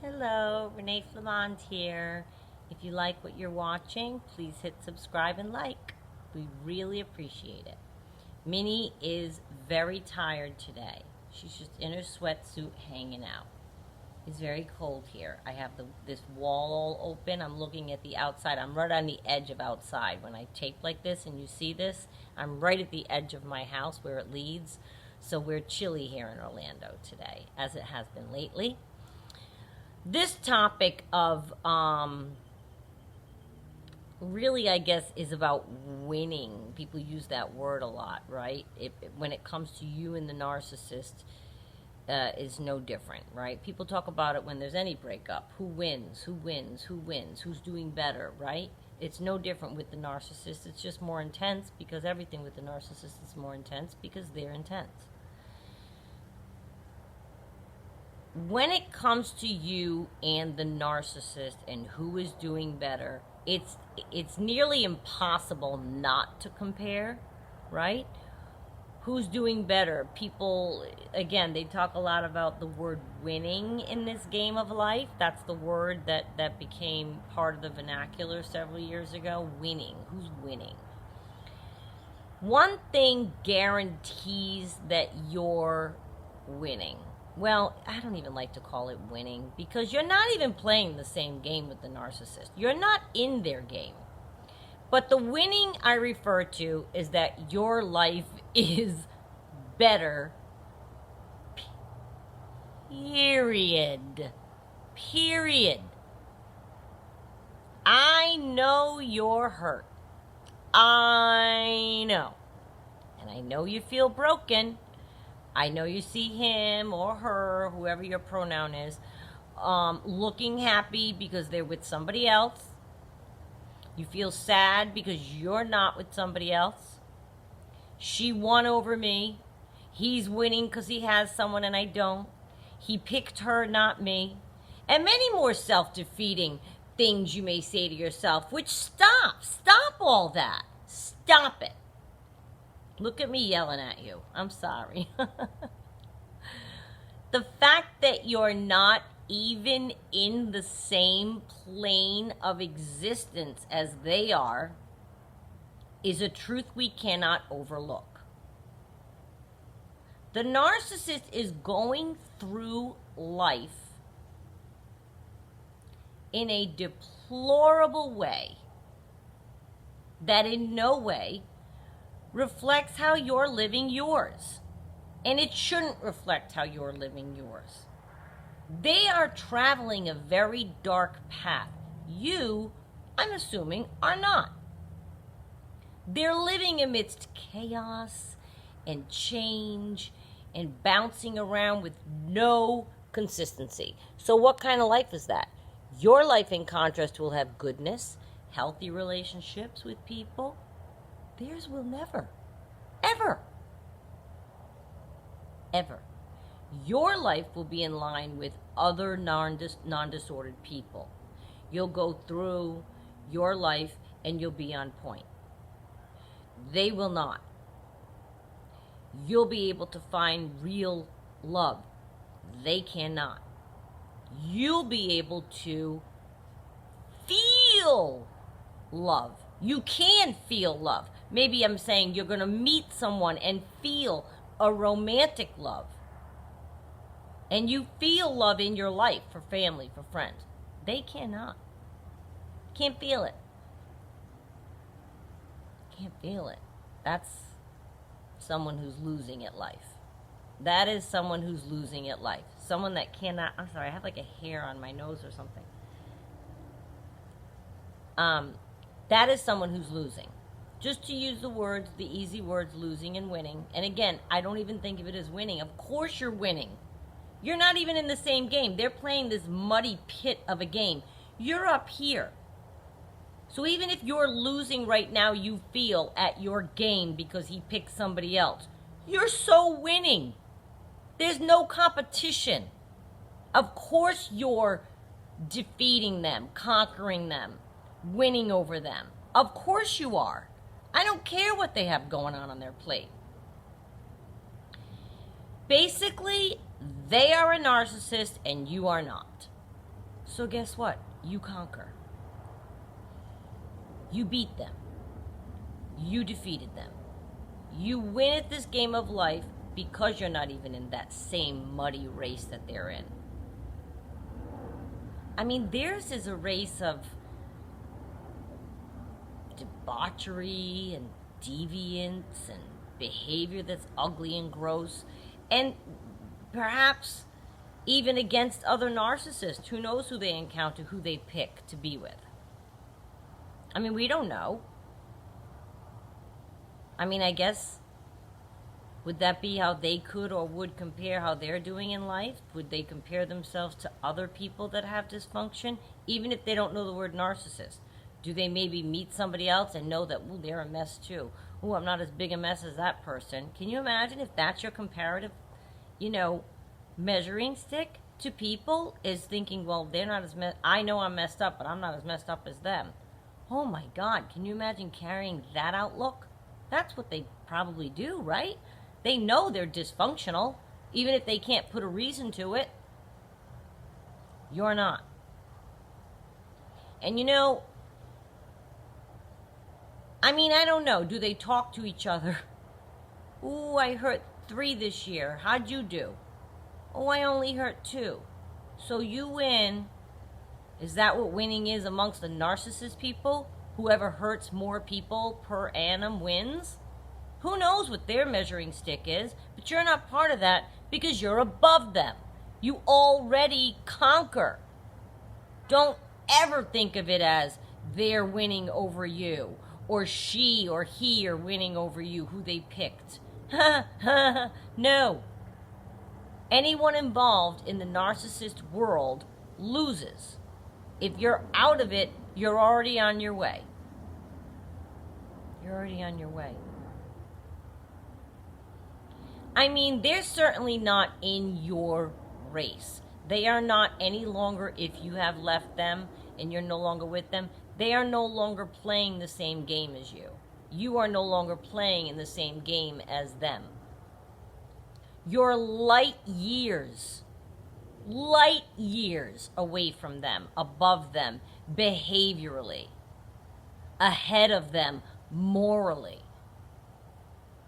Hello, Renee Flamand here. If you like what you're watching, please hit subscribe and like. We really appreciate it. Minnie is very tired today. She's just in her sweatsuit hanging out. It's very cold here. I have this wall all open. I'm looking at the outside. I'm right on the edge of outside. When I tape like this and you see this, I'm right at the edge of my house where it leads. So we're chilly here in Orlando today, as it has been lately. This topic of really, I guess, is about winning. People use that word a lot, right? When it comes to you and the narcissist, is no different, right? People talk about it when there's any breakup. Who wins? Who wins? Who wins? Who's doing better, right? It's no different with the narcissist. It's just more intense because everything with the narcissist is more intense because they're intense. When it comes to you and the narcissist and who is doing better, it's nearly impossible not to compare, right? Who's doing better? People, again, they talk a lot about the word winning in this game of life. That's the word that became part of the vernacular several years ago. Winning. Who's winning? One thing guarantees that you're winning. Well, I don't even like to call it winning because you're not even playing the same game with the narcissist. You're not in their game. But the winning I refer to is that your life is better. Period. Period. I know you're hurt. I know. And I know you feel broken. I know you see him or her, whoever your pronoun is, looking happy because they're with somebody else. You feel sad because you're not with somebody else. She won over me. He's winning because he has someone and I don't. He picked her, not me. And many more self-defeating things you may say to yourself, which stop all that. Stop it. Look at me yelling at you. I'm sorry. The fact that you're not even in the same plane of existence as they are is a truth we cannot overlook. The narcissist is going through life in a deplorable way that in no way reflects how you're living yours. And it shouldn't reflect how you're living yours. They are traveling a very dark path. You, I'm assuming, are not. They're living amidst chaos and change and bouncing around with no consistency. So what kind of life is that? Your life, in contrast, will have goodness, healthy relationships with people. Theirs will never, ever, ever. Your life will be in line with other non-disordered people. You'll go through your life and you'll be on point. They will not. You'll be able to find real love. They cannot. You'll be able to feel love. You can feel love. Maybe I'm saying you're going to meet someone and feel a romantic love. And you feel love in your life for family, for friends. They cannot. Can't feel it. Can't feel it. That's someone who's losing at life. That is someone who's losing at life. Someone that cannot... I'm sorry, I have like a hair on my nose or something. That is someone who's losing. Just to use the words, the easy words, losing and winning. And again, I don't even think of it as winning. Of course you're winning. You're not even in the same game. They're playing this muddy pit of a game. You're up here. So even if you're losing right now, you feel at your game because he picked somebody else. You're so winning. There's no competition. Of course you're defeating them, conquering them, winning over them. Of course you are. I don't care what they have going on their plate. Basically, they are a narcissist and you are not. So guess what? You conquer. You beat them. You defeated them. You win at this game of life because you're not even in that same muddy race that they're in. I mean, theirs is a race of debauchery and deviance and behavior that's ugly and gross, and perhaps even against other narcissists. Who knows who they encounter, who they pick to be with? I mean, we don't know. I mean, I guess, would that be how they could or would compare how they're doing in life? Would they compare themselves to other people that have dysfunction, even if they don't know the word narcissist? Do they maybe meet somebody else and know that, ooh, they're a mess too? Ooh, I'm not as big a mess as that person. Can you imagine if that's your comparative, measuring stick to people, is thinking, well, they're not as I know I'm messed up, but I'm not as messed up as them. Oh my God, can you imagine carrying that outlook? That's what they probably do, right? They know they're dysfunctional, even if they can't put a reason to it. You're not. And I don't know. Do they talk to each other? Ooh, I hurt 3 this year. How'd you do? Oh, I only hurt 2. So you win. Is that what winning is amongst the narcissist people? Whoever hurts more people per annum wins? Who knows what their measuring stick is, but you're not part of that because you're above them. You already conquer. Don't ever think of it as they're winning over you, or she or he are winning over you, who they picked. No. Anyone involved in the narcissist world loses. If you're out of it, you're already on your way. You're already on your way. I mean, they're certainly not in your race. They are not any longer, if you have left them and you're no longer with them, they are no longer playing the same game as you. You are no longer playing in the same game as them. You're light years away from them, above them, behaviorally, ahead of them, morally,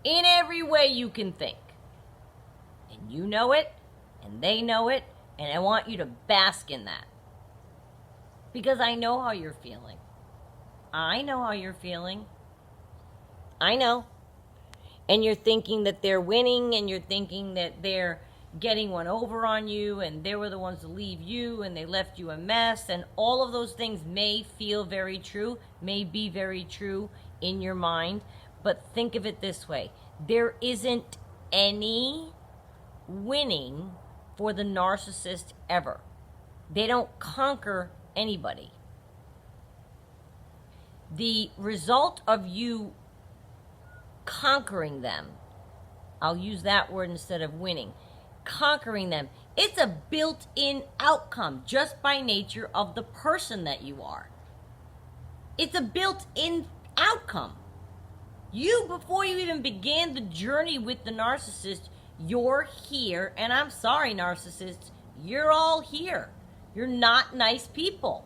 in every way you can think. And you know it, and they know it, and I want you to bask in that. Because I know how you're feeling. I know how you're feeling. I know. And you're thinking that they're winning, and you're thinking that they're getting one over on you, and they were the ones to leave you, and they left you a mess, and all of those things may feel very true, may be very true in your mind, but think of it this way. There isn't any winning for the narcissist ever. They don't conquer anybody. The result of you conquering them, I'll use that word instead of winning, conquering them, it's a built-in outcome just by nature of the person that you are. It's a built-in outcome. You, before you even began the journey with the narcissist, you're here, and I'm sorry, narcissists, you're all here. You're not nice people.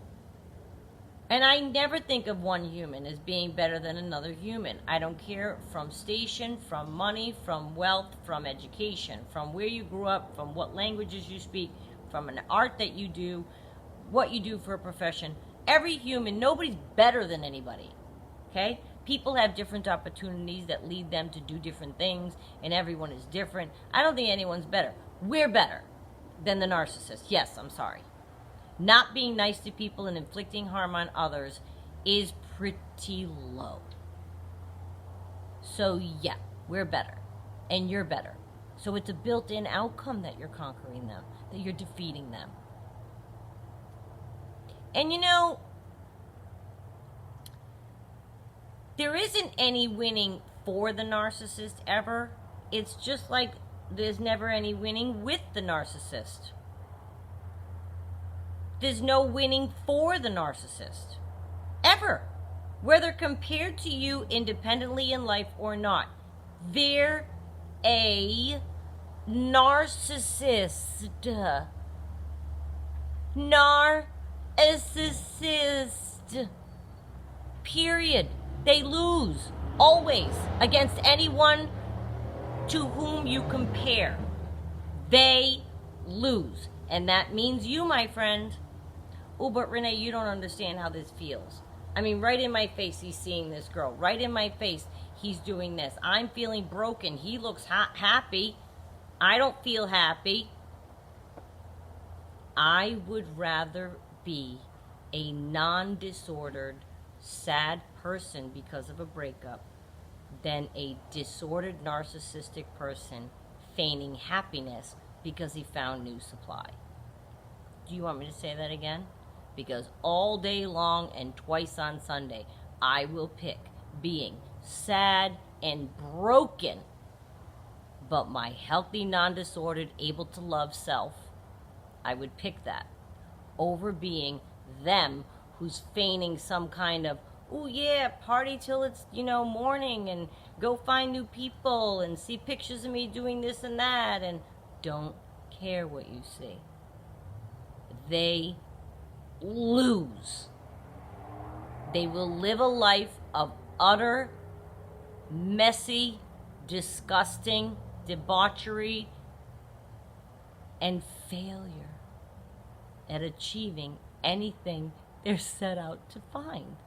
And I never think of one human as being better than another human. I don't care from station, from money, from wealth, from education, from where you grew up, from what languages you speak, from an art that you do, what you do for a profession. Every human, nobody's better than anybody, okay? People have different opportunities that lead them to do different things, and everyone is different. I don't think anyone's better. We're better than the narcissist. Yes, I'm sorry. Not being nice to people and inflicting harm on others is pretty low. So yeah, we're better. And you're better. So it's a built-in outcome that you're conquering them, that you're defeating them. And there isn't any winning for the narcissist ever. It's just like there's never any winning with the narcissist. There's no winning for the narcissist. Ever. Whether compared to you independently in life or not. They're a narcissist. Narcissist. narcissist. Period. They lose. Always. Against anyone to whom you compare. They lose. And that means you, my friend. Oh, but Renee, you don't understand how this feels. I mean, right in my face, he's seeing this girl. Right in my face, he's doing this. I'm feeling broken. He looks happy. I don't feel happy. I would rather be a non-disordered, sad person because of a breakup than a disordered, narcissistic person feigning happiness because he found new supply. Do you want me to say that again? Because all day long and twice on Sunday, I will pick being sad and broken, but my healthy, non-disordered, able to love self, I would pick that over being them who's feigning some kind of, oh yeah, party till it's, morning, and go find new people and see pictures of me doing this and that, and don't care what you see. They lose. They will live a life of utter, messy, disgusting debauchery and failure at achieving anything they're set out to find,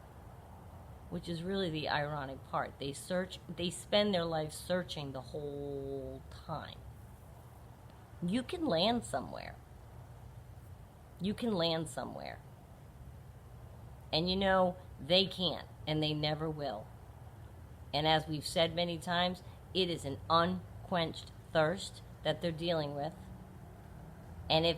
which is really the ironic part. They spend their life searching the whole time. You can land somewhere. You can land somewhere. And they can't, and they never will. And as we've said many times, it is an unquenched thirst that they're dealing with. And if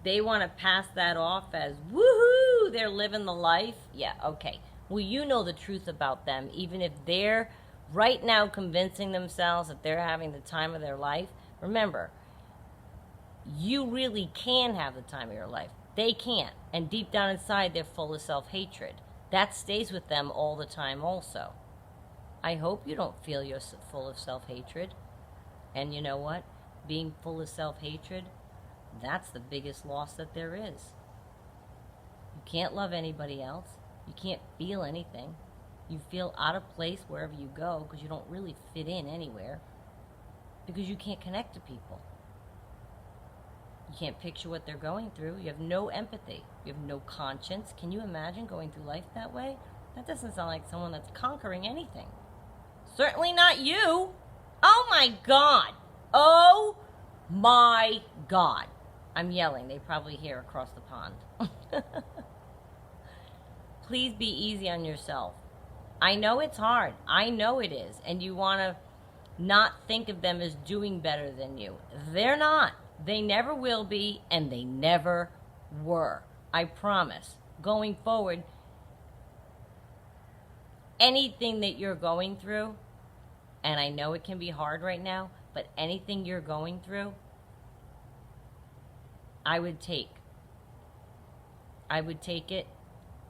they want to pass that off as, woohoo, they're living the life, yeah, okay. Well, you know the truth about them, even if they're right now convincing themselves that they're having the time of their life. Remember, you really can have the time of your life. They can't. And deep down inside, they're full of self-hatred. That stays with them all the time also. I hope you don't feel you're full of self-hatred. And you know what? Being full of self-hatred, that's the biggest loss that there is. You can't love anybody else. You can't feel anything. You feel out of place wherever you go because you don't really fit in anywhere. Because you can't connect to people. You can't picture what they're going through. You have no empathy. You have no conscience. Can you imagine going through life that way? That doesn't sound like someone that's conquering anything. Certainly not you. Oh my God. Oh my God. I'm yelling. They probably hear across the pond. Please be easy on yourself. I know it's hard. I know it is. And you want to not think of them as doing better than you. They're not. They never will be, and they never were. I promise. Going forward, anything that you're going through, and I know it can be hard right now, but anything you're going through, I would take it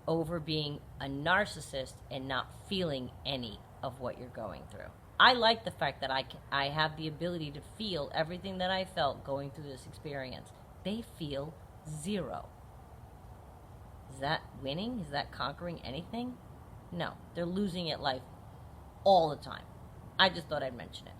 over being a narcissist and not feeling any of what you're going through. I like the fact that I have the ability to feel everything that I felt going through this experience. They feel zero. Is that winning? Is that conquering anything? No, they're losing at life all the time. I just thought I'd mention it.